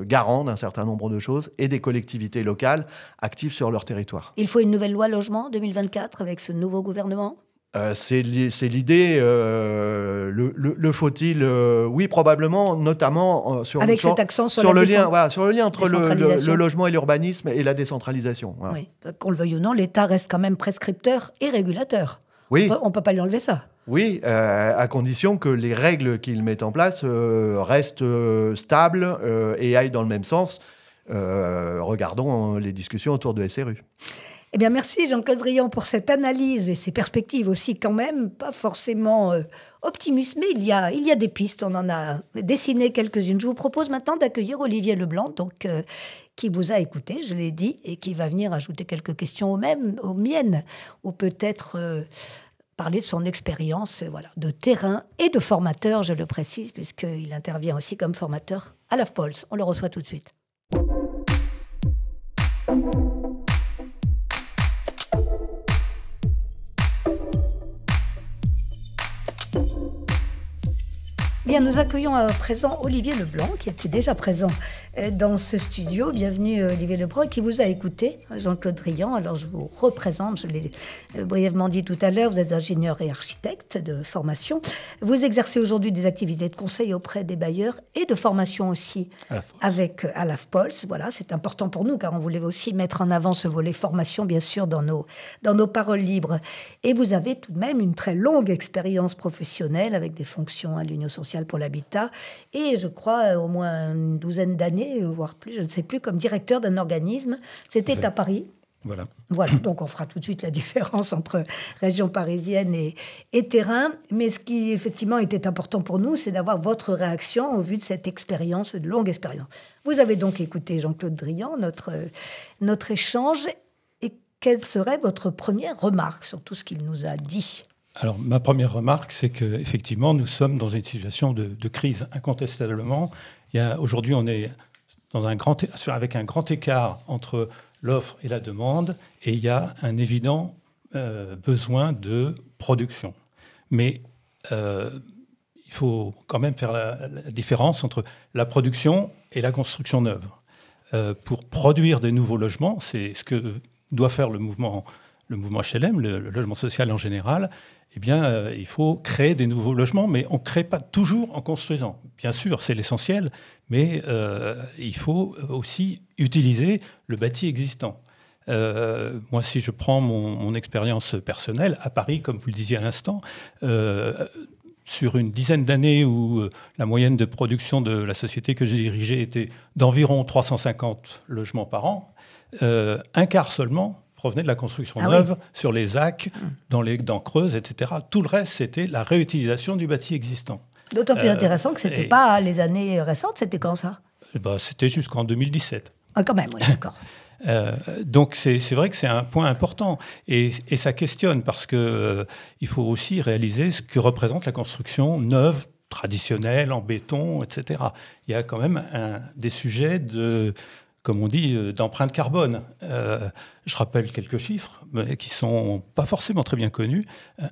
garant d'un certain nombre de choses, et des collectivités locales actives sur leur territoire. Il faut une nouvelle loi logement 2024 avec ce nouveau gouvernement ? C'est l'idée. Le faut-il oui, probablement, notamment avec cet accent sur le lien entre le logement et l'urbanisme et la décentralisation. Voilà. Oui, qu'on le veuille ou non, l'État reste quand même prescripteur et régulateur. Oui. On ne peut pas lui enlever ça. Oui, à condition que les règles qu'il met en place restent stables et aillent dans le même sens. Regardons les discussions autour de SRU. Eh bien, merci Jean-Claude Drillon pour cette analyse et ces perspectives aussi quand même, pas forcément optimistes, mais il y a des pistes, on en a dessiné quelques-unes. Je vous propose maintenant d'accueillir Olivier Leblanc, donc, qui vous a écouté, je l'ai dit, et qui va venir ajouter quelques questions aux miennes, ou peut-être parler de son expérience de terrain et de formateur, je le précise, puisqu'il intervient aussi comme formateur à l'AFPOLS. On le reçoit tout de suite. Bien, nous accueillons à présent Olivier Leblanc, qui était déjà présent dans ce studio. Bienvenue Olivier Leblanc, qui vous a écouté, Jean-Claude Drillon. Alors je vous représente, je l'ai brièvement dit tout à l'heure, vous êtes ingénieur et architecte de formation. Vous exercez aujourd'hui des activités de conseil auprès des bailleurs et de formation aussi à l'AFPOLS. Voilà, c'est important pour nous, car on voulait aussi mettre en avant ce volet formation, bien sûr, dans nos paroles libres. Et vous avez tout de même une très longue expérience professionnelle avec des fonctions à l'Union sociale pour l'habitat et je crois au moins une douzaine d'années, voire plus, je ne sais plus, comme directeur d'un organisme. C'était à Paris. Voilà, donc on fera tout de suite la différence entre région parisienne et terrain. Mais ce qui effectivement était important pour nous, c'est d'avoir votre réaction au vu de cette expérience, de longue expérience. Vous avez donc écouté Jean-Claude Drillon, notre échange. Et quelle serait votre première remarque sur tout ce qu'il nous a dit ? Alors, ma première remarque, c'est qu'effectivement, nous sommes dans une situation de crise, incontestablement. Aujourd'hui, on est avec un grand écart entre l'offre et la demande, et il y a un évident besoin de production. Mais il faut quand même faire la différence entre la production et la construction neuve. Pour produire des nouveaux logements, c'est ce que doit faire le mouvement HLM, le logement social en général. Eh bien, il faut créer des nouveaux logements, mais on ne crée pas toujours en construisant. Bien sûr, c'est l'essentiel, mais il faut aussi utiliser le bâti existant. Moi, si je prends mon expérience personnelle, à Paris, comme vous le disiez à l'instant, sur une dizaine d'années où la moyenne de production de la société que j'ai dirigée était d'environ 350 logements par an, un quart seulement provenait de la construction neuve sur les ZAC, dans les dents creuses, etc. Tout le reste, c'était la réutilisation du bâti existant. D'autant plus intéressant que ce n'était pas les années récentes, c'était quand ça ? C'était jusqu'en 2017. Ah, quand même, oui, d'accord. Donc c'est vrai que c'est un point important et ça questionne parce que il faut aussi réaliser ce que représente la construction neuve, traditionnelle, en béton, etc. Il y a quand même des sujets comme on dit, d'empreinte carbone. Je rappelle quelques chiffres mais qui ne sont pas forcément très bien connus.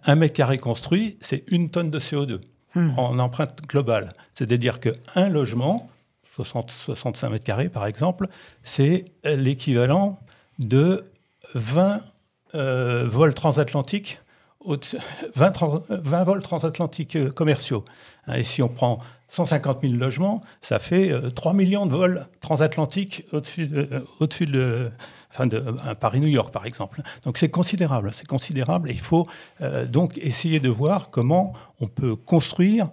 1 mètre carré construit, c'est 1 tonne de CO2 en empreinte globale. C'est-à-dire qu'un logement, 65 mètres carrés par exemple, c'est l'équivalent de 20 vols transatlantiques, 20 vols transatlantiques commerciaux. Et si on prend 150 000 logements, ça fait 3 millions de vols transatlantiques au-dessus de Paris-New York, par exemple. Donc c'est considérable. Et il faut donc essayer de voir comment on peut construire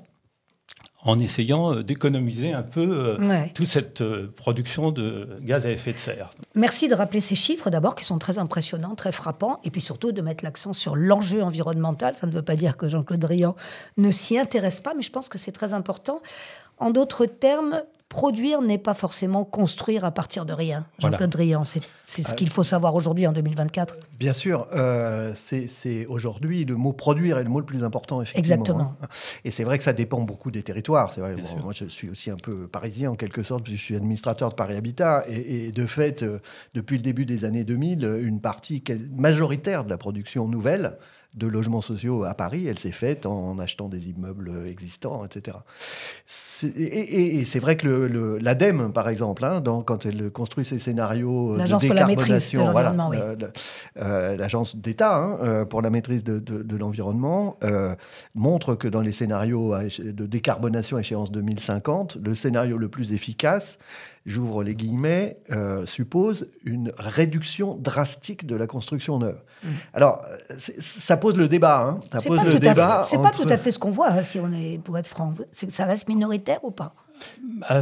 en essayant d'économiser un peu toute cette production de gaz à effet de serre. Merci de rappeler ces chiffres d'abord qui sont très impressionnants, très frappants, et puis surtout de mettre l'accent sur l'enjeu environnemental. Ça ne veut pas dire que Jean-Claude Drillon ne s'y intéresse pas, mais je pense que c'est très important. En d'autres termes, produire n'est pas forcément construire à partir de rien. Jean-Claude Drillon, c'est ce qu'il faut savoir aujourd'hui en 2024. Bien sûr, c'est aujourd'hui le mot produire est le mot le plus important, effectivement. Exactement. Et c'est vrai que ça dépend beaucoup des territoires. C'est vrai. Bon, moi, je suis aussi un peu parisien en quelque sorte, puisque je suis administrateur de Paris Habitat. Et de fait, depuis le début des années 2000, une partie majoritaire de la production nouvelle de logements sociaux à Paris, elle s'est faite en achetant des immeubles existants, etc. Et c'est vrai que l'ADEME, par exemple, quand elle construit ses scénarios de décarbonation, l'agence d'État pour la maîtrise de l'environnement, montre que dans les scénarios de décarbonation à échéance 2050, le scénario le plus efficace, j'ouvre les guillemets, suppose une réduction drastique de la construction neuve. Alors, ça pose le débat. C'est pas tout à fait ce qu'on voit, si on est, pour être franc. Ça reste minoritaire ou pas ?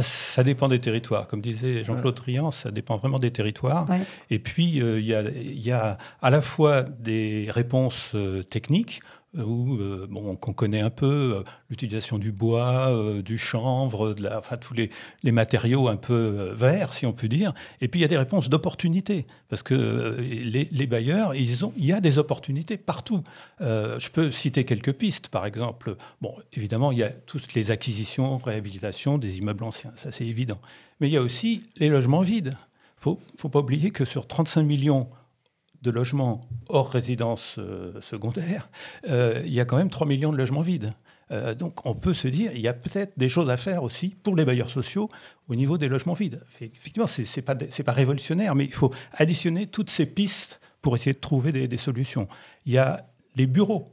Ça dépend des territoires. Comme disait Jean-Claude Trian, ça dépend vraiment des territoires. Ouais. Et puis, il y a à la fois des réponses techniques, qu'on connaît un peu, l'utilisation du bois, du chanvre, tous les matériaux un peu verts, si on peut dire. Et puis, il y a des réponses d'opportunité, parce que les bailleurs, il y a des opportunités partout. Je peux citer quelques pistes, par exemple. Bon, évidemment, il y a toutes les acquisitions, réhabilitations des immeubles anciens, ça c'est évident. Mais il y a aussi les logements vides. Faut pas oublier que sur 35 millions de logements hors résidence secondaire, il y a quand même 3 millions de logements vides. Donc on peut se dire, il y a peut-être des choses à faire aussi pour les bailleurs sociaux au niveau des logements vides. Effectivement, c'est pas révolutionnaire, mais il faut additionner toutes ces pistes pour essayer de trouver des solutions. Il y a les bureaux.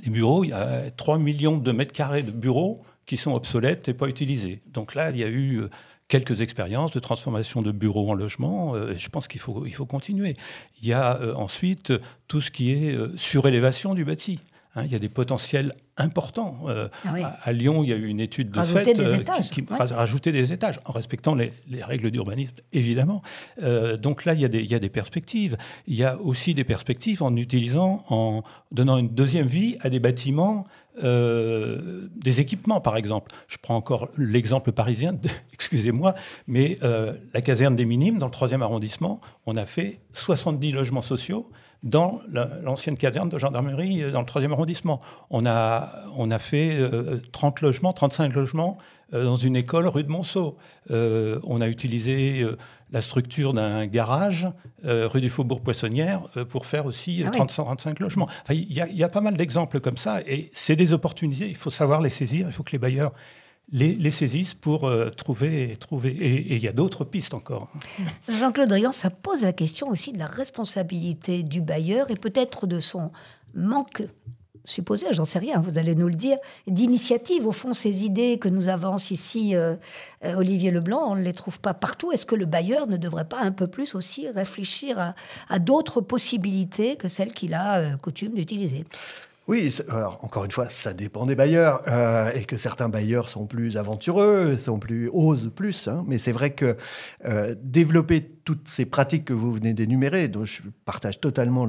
Les bureaux, il y a 3 millions de mètres carrés de bureaux qui sont obsolètes et pas utilisés. Donc là, il y a eu quelques expériences de transformation de bureaux en logements. Je pense qu'il faut continuer. Il y a ensuite tout ce qui est surélévation du bâti. Il y a des potentiels importants. À Lyon, il y a eu une étude de fait qui rajoutait des étages, en respectant les règles d'urbanisme, évidemment. Donc là, il y a des perspectives. Il y a aussi des perspectives en donnant une deuxième vie à des bâtiments, des équipements, par exemple. Je prends encore l'exemple parisien, excusez-moi, mais la caserne des Minimes, dans le 3e arrondissement, on a fait 70 logements sociaux dans l'ancienne caserne de gendarmerie dans le 3e arrondissement. On a fait 35 logements dans une école rue de Monceau. On a utilisé la structure d'un garage rue du Faubourg-Poissonnière pour faire aussi 35 logements. Enfin, il y a pas mal d'exemples comme ça, et c'est des opportunités, il faut savoir les saisir, il faut que les bailleurs les saisissent pour trouver. Et il y a d'autres pistes encore. Jean-Claude Drian, ça pose la question aussi de la responsabilité du bailleur et peut-être de son manque supposé, j'en sais rien, vous allez nous le dire, d'initiative. Au fond, ces idées que nous avance ici Olivier Leblanc, on ne les trouve pas partout. Est-ce que le bailleur ne devrait pas un peu plus aussi réfléchir à d'autres possibilités que celles qu'il a coutume d'utiliser ? Oui, alors, encore une fois, ça dépend des bailleurs, et que certains bailleurs sont plus aventureux, osent plus. Mais c'est vrai que développer toutes ces pratiques que vous venez d'énumérer, dont je partage totalement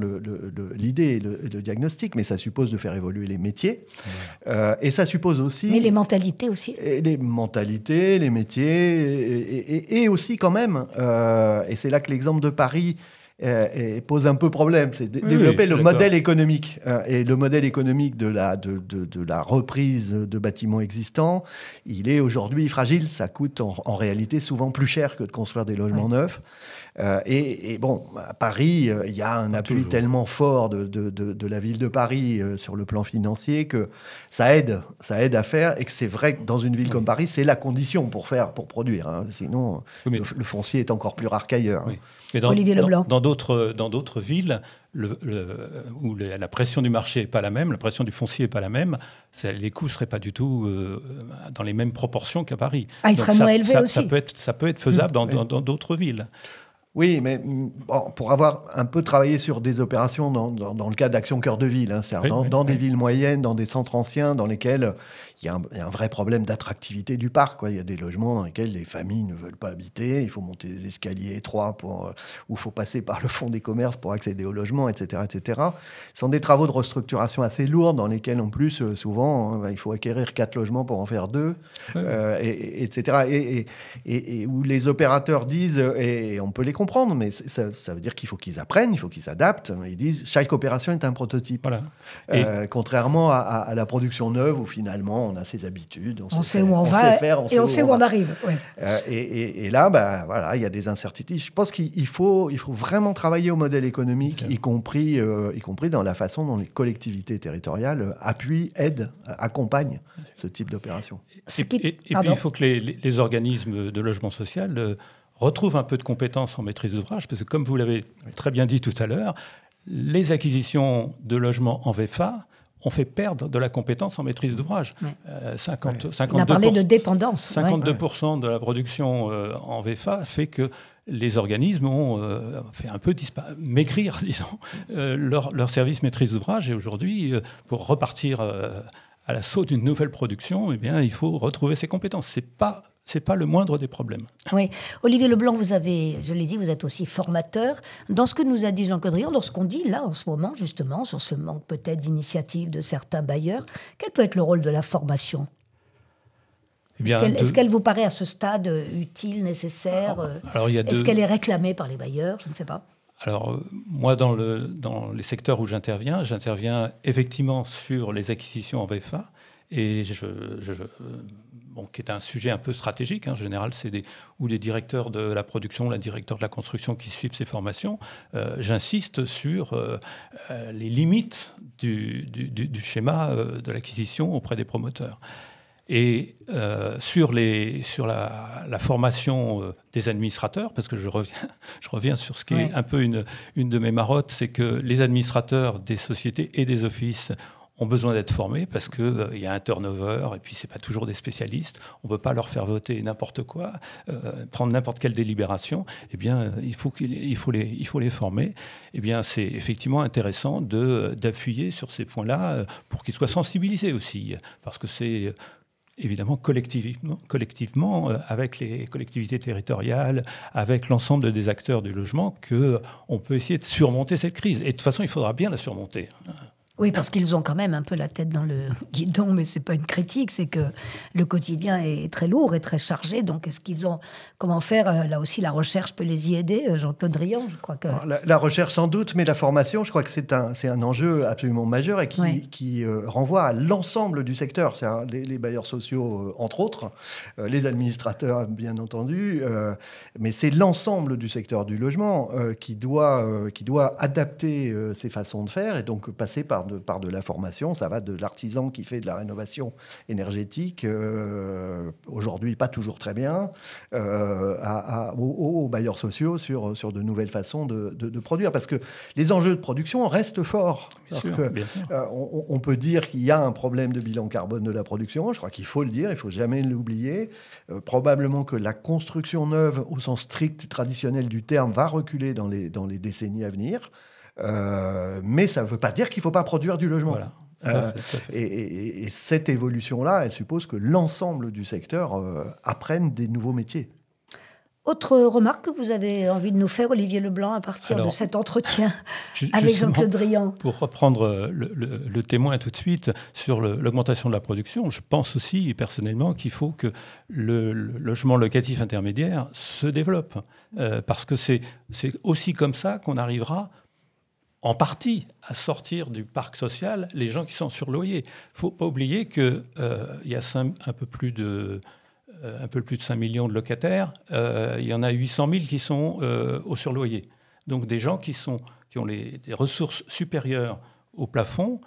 l'idée et le diagnostic, mais ça suppose de faire évoluer les métiers. Et ça suppose aussi... Mais les mentalités aussi. Et les mentalités, les métiers, et aussi quand même, et c'est là que l'exemple de Paris... et pose un peu problème, c'est développer le modèle économique. Et le modèle économique de la reprise de bâtiments existants, il est aujourd'hui fragile. Ça coûte en réalité souvent plus cher que de construire des logements neufs. Et bon, à Paris, il y a un appui tellement fort de la ville de Paris sur le plan financier que ça aide à faire, et que c'est vrai que dans une ville comme Paris, c'est la condition pour produire. Sinon, le foncier est encore plus rare qu'ailleurs. Oui. Mais dans d'autres villes où la pression du marché n'est pas la même, la pression du foncier n'est pas la même, les coûts ne seraient pas du tout dans les mêmes proportions qu'à Paris. Ils seraient moins élevés aussi. Ça peut être faisable dans d'autres villes. Oui, mais pour avoir un peu travaillé sur des opérations dans le cadre d'Action Cœur de Ville, c'est-à-dire dans des villes moyennes, dans des centres anciens, dans lesquels il y a un vrai problème d'attractivité du parc. Il y a des logements dans lesquels les familles ne veulent pas habiter, il faut monter des escaliers étroits, où il faut passer par le fond des commerces pour accéder au logement, etc., etc. Ce sont des travaux de restructuration assez lourds, dans lesquels, en plus, souvent, il faut acquérir 4 logements pour en faire 2, etc. Et où les opérateurs disent, et on peut les comprendre, comprendre, mais ça veut dire qu'il faut qu'ils apprennent, il faut qu'ils s'adaptent. Ils disent chaque opération est un prototype. Voilà. Contrairement à la production neuve où finalement on a ses habitudes, on sait où on va et on sait où on arrive. Ouais. Et là, voilà, il y a des incertitudes. Je pense qu'il faut vraiment travailler au modèle économique, y compris dans la façon dont les collectivités territoriales appuient, aident, accompagnent ce type d'opération. Et puis il faut que les organismes de logement social retrouvent un peu de compétences en maîtrise d'ouvrage, parce que comme vous l'avez très bien dit tout à l'heure, les acquisitions de logements en VFA ont fait perdre de la compétence en maîtrise d'ouvrage. Ouais. 52%, on a parlé de dépendance. 52% de la production en VFA fait que les organismes ont fait un peu maigrir, disons, leur service maîtrise d'ouvrage. Et aujourd'hui, pour repartir à l'assaut d'une nouvelle production, eh bien, il faut retrouver ses compétences. C'est pas le moindre des problèmes. Oui. Olivier Leblanc, je l'ai dit, vous êtes aussi formateur. Dans ce que nous a dit Jean-Claude Riant, dans ce qu'on dit là en ce moment, justement, sur ce manque peut-être d'initiative de certains bailleurs, quel peut être le rôle de la formation ? Est-ce qu'elle vous paraît à ce stade utile, nécessaire ? Est-ce qu'elle est réclamée par les bailleurs ? Je ne sais pas. Alors, moi, dans les secteurs où j'interviens effectivement sur les acquisitions en VFA, et qui est un sujet un peu stratégique. En général, c'est les directeurs de la production, les directeurs de la construction qui suivent ces formations. J'insiste sur les limites du schéma de l'acquisition auprès des promoteurs. Et sur la formation des administrateurs, parce que je reviens sur ce qui est un peu une de mes marottes, c'est que les administrateurs des sociétés et des offices ont besoin d'être formés parce qu'il y a un turnover et puis ce n'est pas toujours des spécialistes. On ne peut pas leur faire voter n'importe quoi, prendre n'importe quelle délibération. Eh bien, il faut les former. Eh bien, c'est effectivement intéressant d'appuyer sur ces points-là pour qu'ils soient sensibilisés aussi, parce que c'est évidemment collectivement avec les collectivités territoriales, avec l'ensemble des acteurs du logement, qu'on peut essayer de surmonter cette crise. Et de toute façon, il faudra bien la surmonter. Oui, parce qu'ils ont quand même un peu la tête dans le guidon, mais ce n'est pas une critique, c'est que le quotidien est très lourd et très chargé. Donc, est-ce qu'ils ont... Comment faire ? Là aussi, la recherche peut les y aider. Jean-Claude Riant, je crois que... La recherche, sans doute, mais la formation, je crois que c'est un enjeu absolument majeur et qui renvoie à l'ensemble du secteur. C'est les bailleurs sociaux, entre autres, les administrateurs, bien entendu, mais c'est l'ensemble du secteur du logement qui doit adapter ses façons de faire et donc passer par de la formation. Ça va de l'artisan qui fait de la rénovation énergétique, aujourd'hui pas toujours très bien, aux bailleurs sociaux sur de nouvelles façons de produire. Parce que les enjeux de production restent forts. On peut dire qu'il y a un problème de bilan carbone de la production. Je crois qu'il faut le dire, il ne faut jamais l'oublier. Probablement que la construction neuve, au sens strict traditionnel du terme, va reculer dans les décennies à venir. Mais ça ne veut pas dire qu'il ne faut pas produire du logement. Voilà. Tout à fait. Et cette évolution-là, elle suppose que l'ensemble du secteur apprenne des nouveaux métiers. Autre remarque que vous avez envie de nous faire, Olivier Leblanc, à partir de cet entretien avec Jean-Claude Riant ? Pour reprendre le témoin tout de suite sur l'augmentation de la production, je pense aussi personnellement qu'il faut que le logement locatif intermédiaire se développe. Parce que c'est aussi comme ça qu'on arrivera en partie à sortir du parc social les gens qui sont sur loyer. Il ne faut pas oublier qu'il y a un peu plus de 5 millions de locataires. Il y en a 800 000 qui sont au surloyer. Donc des gens qui ont des ressources supérieures au plafond,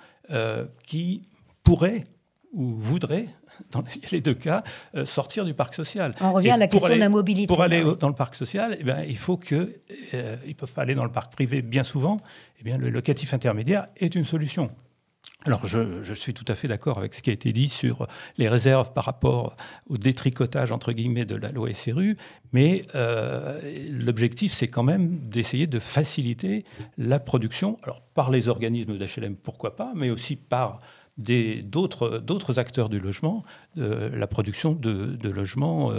qui pourraient ou voudraient, dans les deux cas, sortir du parc social. On revient à la question de la mobilité. Pour aller dans le parc social, il faut qu'ils ne peuvent pas aller dans le parc privé bien souvent. Le locatif intermédiaire est une solution. Alors, je suis tout à fait d'accord avec ce qui a été dit sur les réserves par rapport au détricotage, entre guillemets, de la loi SRU, mais l'objectif, c'est quand même d'essayer de faciliter la production, alors par les organismes d'HLM, pourquoi pas, mais aussi par d'autres acteurs du logement, la production de logements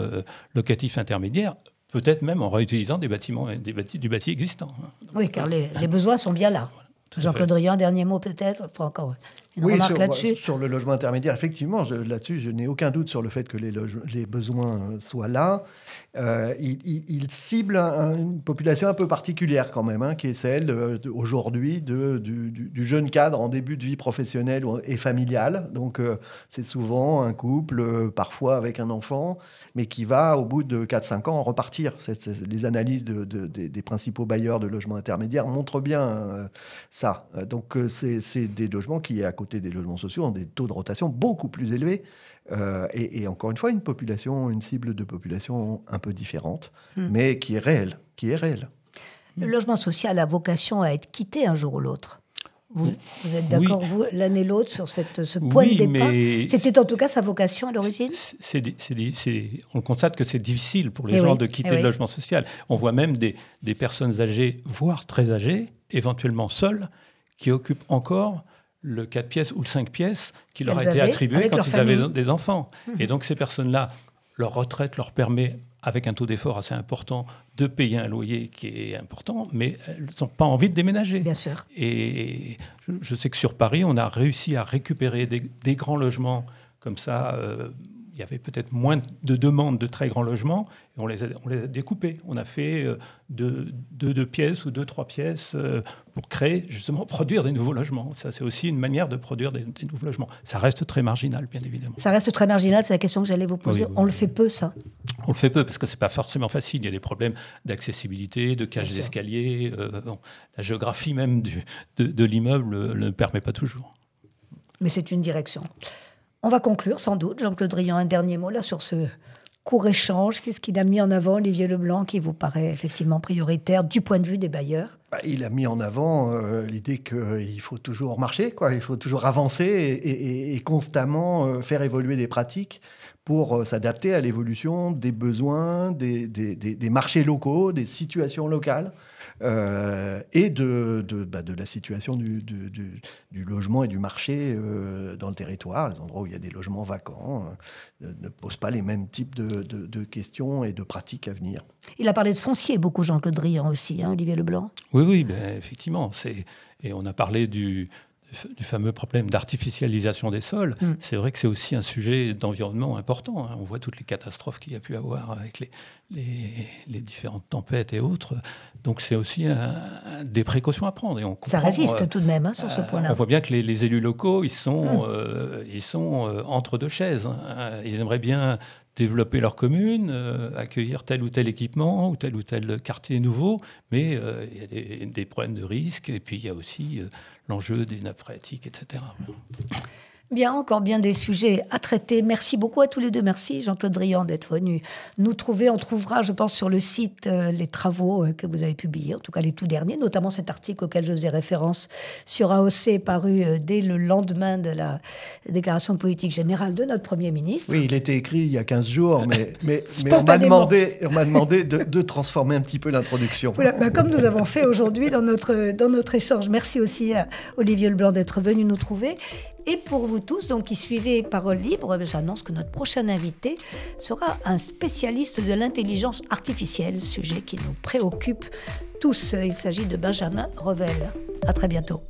locatifs intermédiaires, peut-être même en réutilisant du bâti existant. Oui, car les besoins sont bien là. Jean-Claude Riant, dernier mot peut-être. Enfin, encore Une remarque là-dessus? Sur le logement intermédiaire, effectivement, là-dessus, je n'ai aucun doute sur le fait que les besoins soient là. Il cible une population un peu particulière quand même, qui est celle aujourd'hui du jeune cadre en début de vie professionnelle et familiale. Donc, c'est souvent un couple, parfois avec un enfant, mais qui va, au bout de 4-5 ans, repartir. Les analyses des principaux bailleurs de logements intermédiaires montrent bien ça. Donc, c'est des logements qui, à côté des logements sociaux, ont des taux de rotation beaucoup plus élevés. Et encore une fois, une cible de population un peu différente, mais qui est réelle. Le logement social a vocation à être quitté un jour ou l'autre. Vous êtes d'accord, vous, l'un et l'autre, sur ce point de départ? C'était en tout cas sa vocation à l'origine? On constate que c'est difficile pour les gens de quitter le logement social. On voit même des personnes âgées, voire très âgées, éventuellement seules, qui occupent encore le 4 pièces ou le 5 pièces qui leur a été attribué quand ils avaient des enfants. Et donc ces personnes-là, leur retraite leur permet, avec un taux d'effort assez important, de payer un loyer qui est important, mais elles n'ont pas envie de déménager. Bien sûr. Et je sais que sur Paris, on a réussi à récupérer des grands logements comme ça. Il y avait peut-être moins de demandes de très grands logements, et on les a découpés. On a fait 2 pièces ou 2-3 pièces pour créer, justement, produire des nouveaux logements. Ça, c'est aussi une manière de produire des nouveaux logements. Ça reste très marginal, bien évidemment. Ça reste très marginal, c'est la question que j'allais vous poser. Oui. On le fait peu, ça? On le fait peu, parce que ce n'est pas forcément facile. Il y a des problèmes d'accessibilité, de cage d'escalier. La géographie même de l'immeuble ne permet pas toujours. Mais c'est une direction. On va conclure, sans doute. Jean-Claude Drillon, un dernier mot là sur ce court échange. Qu'est-ce qu'il a mis en avant, Olivier Leblanc, qui vous paraît effectivement prioritaire du point de vue des bailleurs? Il a mis en avant l'idée qu'il faut toujours marcher, il faut toujours avancer et constamment faire évoluer les pratiques pour s'adapter à l'évolution des besoins, des marchés locaux, des situations locales. Et de la situation du logement et du marché dans le territoire. Les endroits où il y a des logements vacants ne posent pas les mêmes types de questions et de pratiques à venir. Il a parlé de foncier beaucoup, Jean-Claude Drillon aussi, Olivier Leblanc. Oui, effectivement. Et on a parlé du fameux problème d'artificialisation des sols. C'est vrai que c'est aussi un sujet d'environnement important. On voit toutes les catastrophes qu'il y a pu avoir avec les différentes tempêtes et autres. Donc c'est aussi des précautions à prendre. Et on comprend, ça résiste tout de même sur ce point-là. On voit bien que les élus locaux, ils sont entre deux chaises. Ils aimeraient bien développer leur commune, accueillir tel ou tel équipement ou tel quartier nouveau, mais il y a des problèmes de risque, et puis il y a aussi l'enjeu des nappes phréatiques, etc. Bien, encore bien des sujets à traiter. Merci beaucoup à tous les deux. Merci Jean-Claude Drillon d'être venu nous trouver. On trouvera, je pense, sur le site les travaux que vous avez publiés, en tout cas les tout derniers, notamment cet article auquel je faisais référence sur AOC, paru dès le lendemain de la déclaration de politique générale de notre Premier ministre. Oui, il était écrit il y a 15 jours, mais on m'a demandé de transformer un petit peu l'introduction. Voilà, comme nous avons fait aujourd'hui dans notre échange. Merci aussi à Olivier Leblanc d'être venu nous trouver. Et pour vous tous, donc, qui suivez Parole Libre, j'annonce que notre prochain invité sera un spécialiste de l'intelligence artificielle, sujet qui nous préoccupe tous. Il s'agit de Benjamin Revel. À très bientôt.